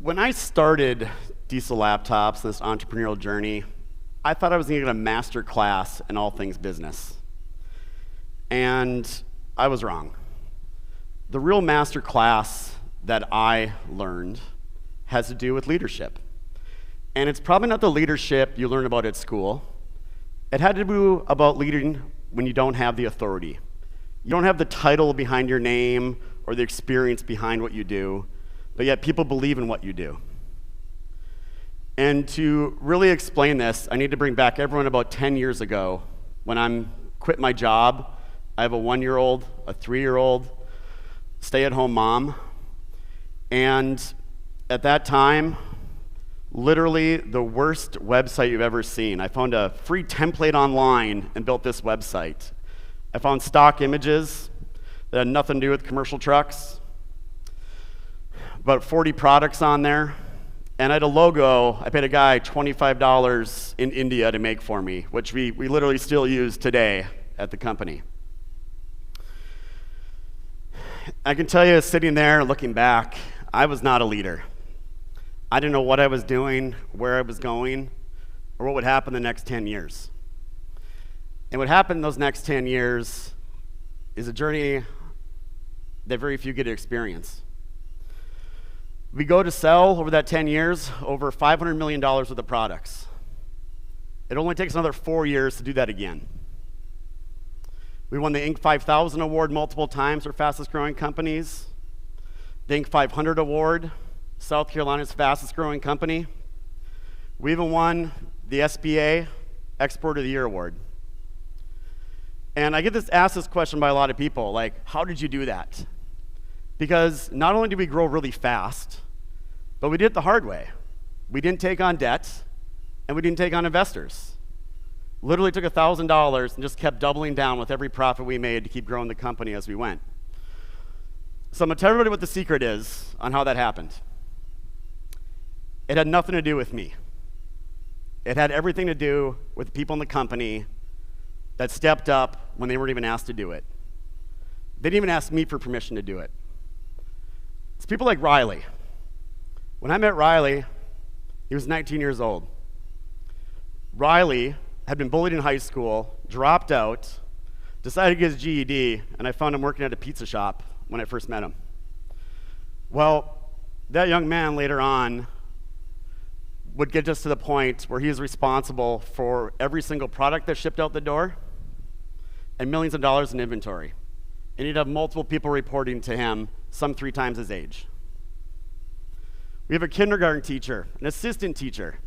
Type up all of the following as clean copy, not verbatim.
When I started Diesel Laptops, this entrepreneurial journey, I thought I was going to get a master class in all things business. And I was wrong. The real master class that I learned has to do with leadership. And it's probably not the leadership you learn about at school. It had to do about leading when you don't have the authority. You don't have the title behind your name or the experience behind what you do, but yet people believe in what you do. And to really explain this, I need to bring back everyone about 10 years ago when I quit my job. I have a 1-year-old, a 3-year-old, stay-at-home mom. And at that time, literally the worst website you've ever seen. I found a free template online and built this website. I found stock images that had nothing to do with commercial trucks, about 40 products on there, and I had a logo. I paid a guy $25 in India to make for me, which we literally still use today at the company. I can tell you, sitting there looking back, I was not a leader. I didn't know what I was doing, where I was going, or what would happen the next 10 years. And what happened in those next 10 years is a journey that very few get to experience. We go to sell, over that 10 years, over $500 million worth of products. It only takes another 4 years to do that again. We won the Inc. 5000 award multiple times for fastest growing companies, the Inc. 500 award, South Carolina's fastest growing company. We even won the SBA Export of the Year award. And I get asked this question by a lot of people, like, how did you do that? Because not only did we grow really fast, but we did it the hard way. We didn't take on debt, and we didn't take on investors. Literally took $1,000 and just kept doubling down with every profit we made to keep growing the company as we went. So I'm gonna tell everybody what the secret is on how that happened. It had nothing to do with me. It had everything to do with the people in the company that stepped up when they weren't even asked to do it. They didn't even ask me for permission to do it. It's people like Riley. When I met Riley, he was 19 years old. Riley had been bullied in high school, dropped out, decided to get his GED, and I found him working at a pizza shop when I first met him. Well, that young man later on would get us to the point where he was responsible for every single product that shipped out the door and millions of dollars in inventory. And he'd have multiple people reporting to him, some 3 times his age. We have a kindergarten teacher, an assistant teacher,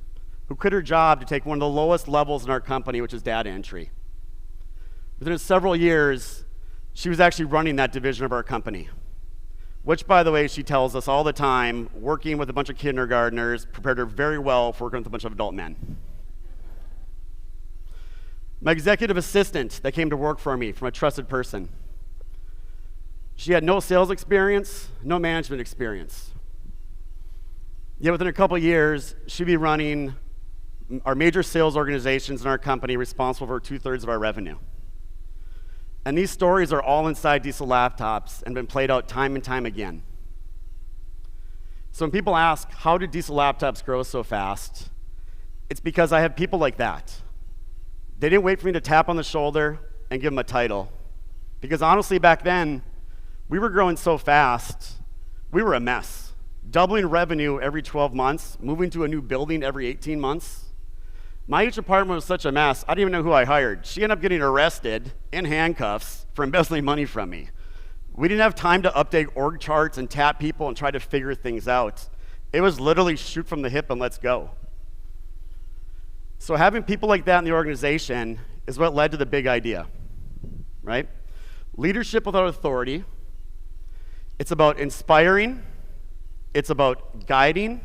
who quit her job to take one of the lowest levels in our company, which is data entry. Within several years, she was actually running that division of our company, which, by the way, she tells us all the time, working with a bunch of kindergartners prepared her very well for working with a bunch of adult men. My executive assistant that came to work for me from a trusted person. She had no sales experience, no management experience. Yet within a couple of years, she'd be running our major sales organizations in our company, responsible for 2/3 of our revenue. And these stories are all inside Diesel Laptops and been played out time and time again. So when people ask, how did Diesel Laptops grow so fast? It's because I have people like that. They didn't wait for me to tap on the shoulder and give them a title. Because honestly, back then, we were growing so fast, we were a mess. Doubling revenue every 12 months, moving to a new building every 18 months. My HR department was such a mess, I didn't even know who I hired. She ended up getting arrested in handcuffs for embezzling money from me. We didn't have time to update org charts and tap people and try to figure things out. It was literally shoot from the hip and let's go. So having people like that in the organization is what led to the big idea, right? Leadership without authority. It's about inspiring, it's about guiding,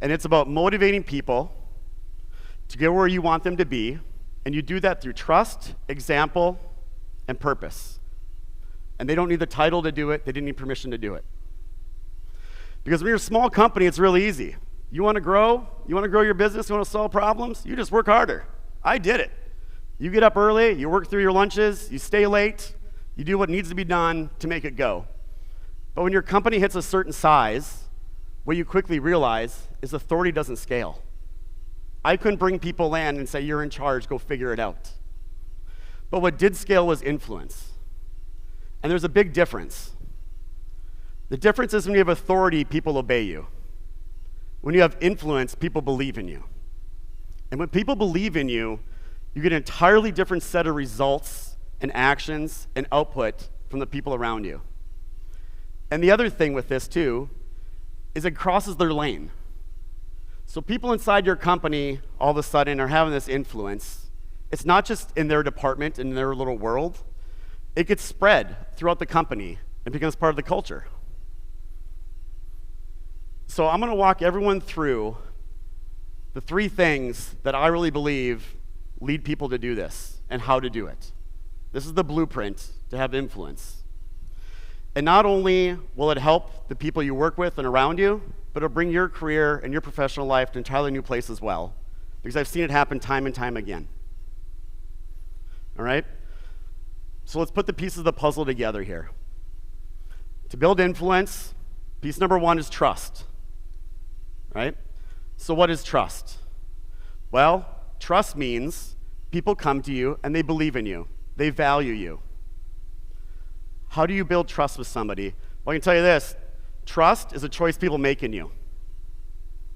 and it's about motivating people to get where you want them to be, and you do that through trust, example, and purpose. And they don't need the title to do it, they didn't need permission to do it. Because when you're a small company, it's really easy. You wanna grow your business, you wanna solve problems, you just work harder. I did it. You get up early, you work through your lunches, you stay late, you do what needs to be done to make it go. But when your company hits a certain size, what you quickly realize is authority doesn't scale. I couldn't bring people in and say, you're in charge, go figure it out. But what did scale was influence. And there's a big difference. The difference is when you have authority, people obey you. When you have influence, people believe in you. And when people believe in you, you get an entirely different set of results and actions and output from the people around you. And the other thing with this too is it crosses their lane. So people inside your company all of a sudden are having this influence. It's not just in their department, in their little world. It gets spread throughout the company and becomes part of the culture. So I'm going to walk everyone through the 3 things that I really believe lead people to do this and how to do it. This is the blueprint to have influence. And not only will it help the people you work with and around you, but it'll bring your career and your professional life to an entirely new place as well, because I've seen it happen time and time again. All right? So let's put the pieces of the puzzle together here. To build influence, piece number 1 is trust. Right? So what is trust? Well, trust means people come to you and they believe in you. They value you. How do you build trust with somebody? Well, I can tell you this. Trust is a choice people make in you.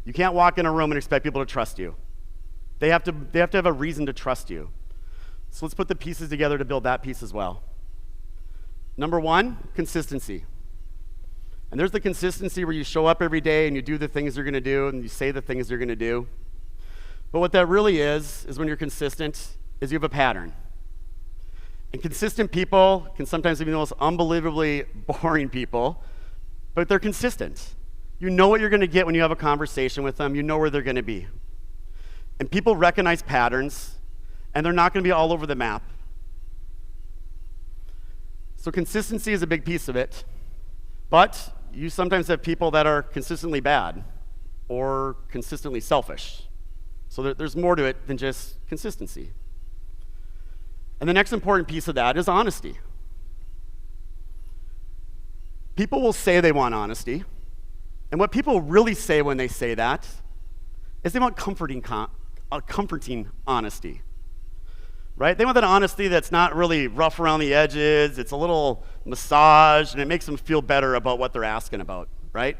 You can't walk in a room and expect people to trust you. They have to have a reason to trust you. So let's put the pieces together to build that piece as well. Number 1, consistency. And there's the consistency where you show up every day and you do the things you're going to do and you say the things you're going to do. But what that really is when you're consistent, is you have a pattern. And consistent people can sometimes be the most unbelievably boring people, but they're consistent. You know what you're going to get when you have a conversation with them. You know where they're going to be. And people recognize patterns, and they're not going to be all over the map. So consistency is a big piece of it. But you sometimes have people that are consistently bad or consistently selfish. So there's more to it than just consistency. And the next important piece of that is honesty. People will say they want honesty. And what people really say when they say that is they want comforting honesty. Right? They want that honesty that's not really rough around the edges. It's a little massaged, and it makes them feel better about what they're asking about, right?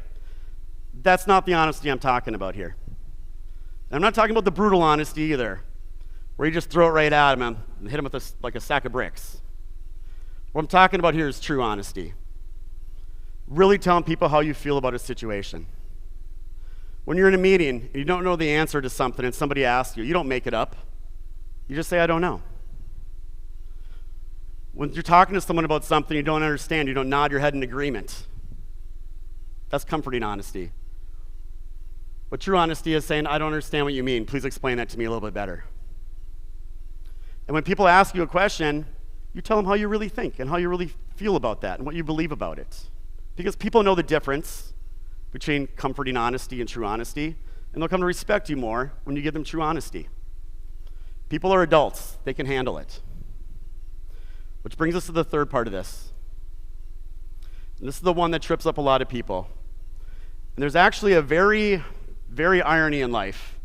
That's not the honesty I'm talking about here. And I'm not talking about the brutal honesty either, where you just throw it right at them and hit them with like a sack of bricks. What I'm talking about here is true honesty. Really telling people how you feel about a situation. When you're in a meeting and you don't know the answer to something and somebody asks you, you don't make it up. You just say, I don't know. When you're talking to someone about something you don't understand, you don't nod your head in agreement. That's comforting honesty. But true honesty is saying, I don't understand what you mean. Please explain that to me a little bit better. And when people ask you a question, you tell them how you really think and how you really feel about that and what you believe about it. Because people know the difference between comforting honesty and true honesty, and they'll come to respect you more when you give them true honesty. People are adults. They can handle it. Which brings us to the third part of this. And this is the one that trips up a lot of people. And there's actually a very, very irony in life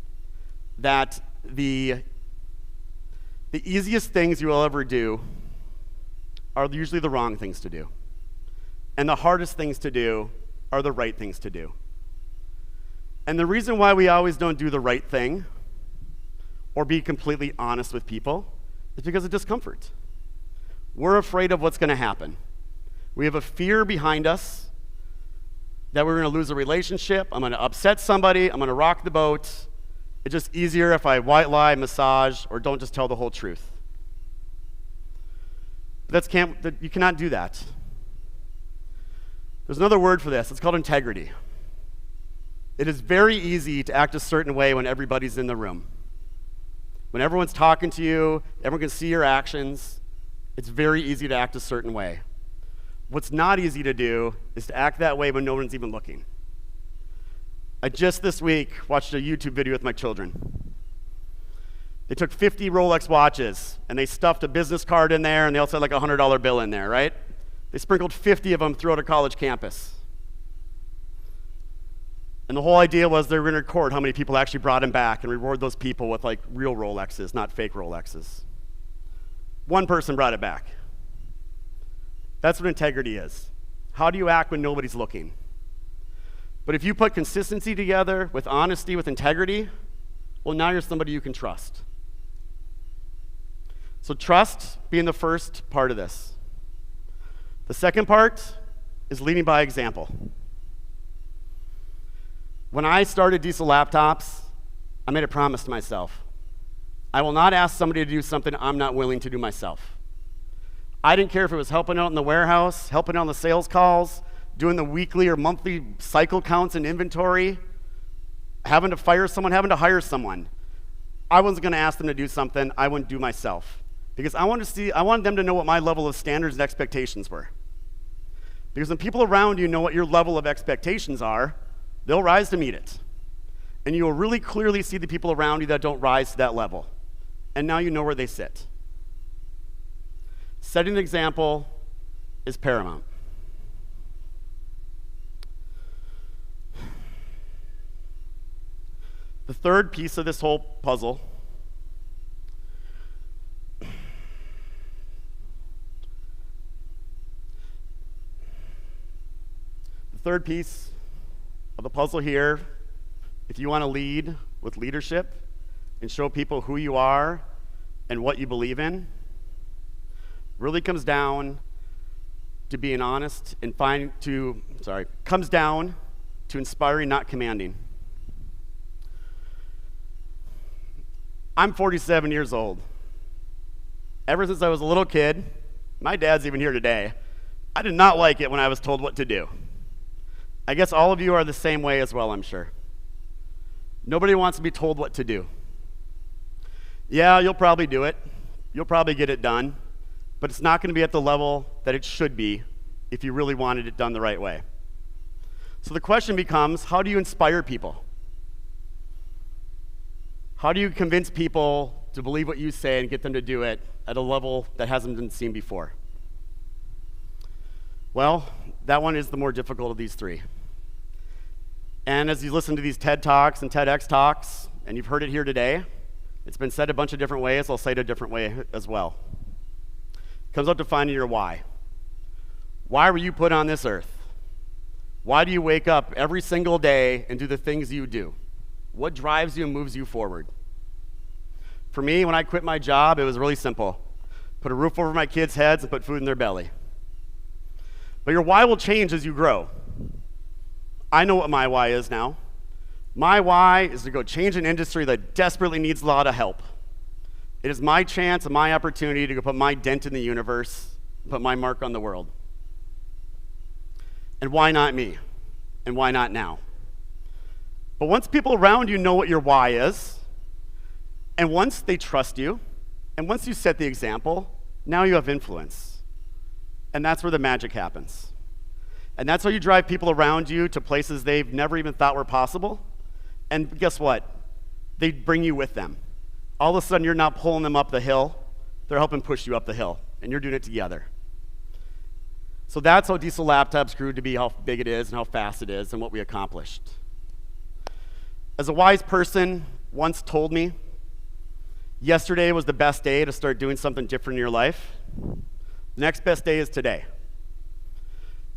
that the easiest things you will ever do are usually the wrong things to do. And the hardest things to do are the right things to do. And the reason why we always don't do the right thing or be completely honest with people is because of discomfort. We're afraid of what's going to happen. We have a fear behind us that we're going to lose a relationship, I'm going to upset somebody, I'm going to rock the boat. It's just easier if I white lie, massage, or don't just tell the whole truth. But you cannot do that. There's another word for this. It's called integrity. It is very easy to act a certain way when everybody's in the room. When everyone's talking to you, everyone can see your actions, it's very easy to act a certain way. What's not easy to do is to act that way when no one's even looking. I just this week watched a YouTube video with my children. They took 50 Rolex watches, and they stuffed a business card in there, and they also had like a $100 bill in there, right? They sprinkled 50 of them throughout a college campus. And the whole idea was they were going to record how many people actually brought him back and reward those people with like real Rolexes, not fake Rolexes. One person brought it back. That's what integrity is. How do you act when nobody's looking? But if you put consistency together with honesty, with integrity, well, now you're somebody you can trust. So trust being the first part of this. The second part is leading by example. When I started Diesel Laptops, I made a promise to myself. I will not ask somebody to do something I'm not willing to do myself. I didn't care if it was helping out in the warehouse, helping out on the sales calls, doing the weekly or monthly cycle counts and inventory, having to fire someone, having to hire someone. I wasn't going to ask them to do something I wouldn't do myself. Because I wanted them to know what my level of standards and expectations were. Because when people around you know what your level of expectations are, they'll rise to meet it. And you will really clearly see the people around you that don't rise to that level. And now you know where they sit. Setting an example is paramount. The third piece of this whole puzzle of the puzzle here, if you want to lead with leadership and show people who you are and what you believe in, really comes down to being honest and comes down to inspiring, not commanding. I'm 47 years old. Ever since I was a little kid, my dad's even here today, I did not like it when I was told what to do. I guess all of you are the same way as well, I'm sure. Nobody wants to be told what to do. Yeah, you'll probably do it. You'll probably get it done, but it's not going to be at the level that it should be if you really wanted it done the right way. So the question becomes, how do you inspire people? How do you convince people to believe what you say and get them to do it at a level that hasn't been seen before? Well, that one is the more difficult of these three. And as you listen to these TED Talks and TEDx Talks, and you've heard it here today, it's been said a bunch of different ways. I'll say it a different way as well. It comes out to finding your why. Why were you put on this earth? Why do you wake up every single day and do the things you do? What drives you and moves you forward? For me, when I quit my job, it was really simple. Put a roof over my kids' heads and put food in their belly. But your why will change as you grow. I know what my why is now. My why is to go change an industry that desperately needs a lot of help. It is my chance and my opportunity to go put my dent in the universe, put my mark on the world. And why not me? And why not now? But once people around you know what your why is, and once they trust you, and once you set the example, now you have influence. And that's where the magic happens. And that's how you drive people around you to places they've never even thought were possible. And guess what? They bring you with them. All of a sudden, you're not pulling them up the hill. They're helping push you up the hill, and you're doing it together. So that's how Diesel Laptops grew to be how big it is and how fast it is and what we accomplished. As a wise person once told me, yesterday was the best day to start doing something different in your life. The next best day is today.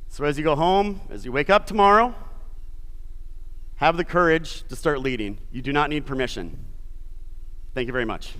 So as you go home, as you wake up tomorrow, have the courage to start leading. You do not need permission. Thank you very much.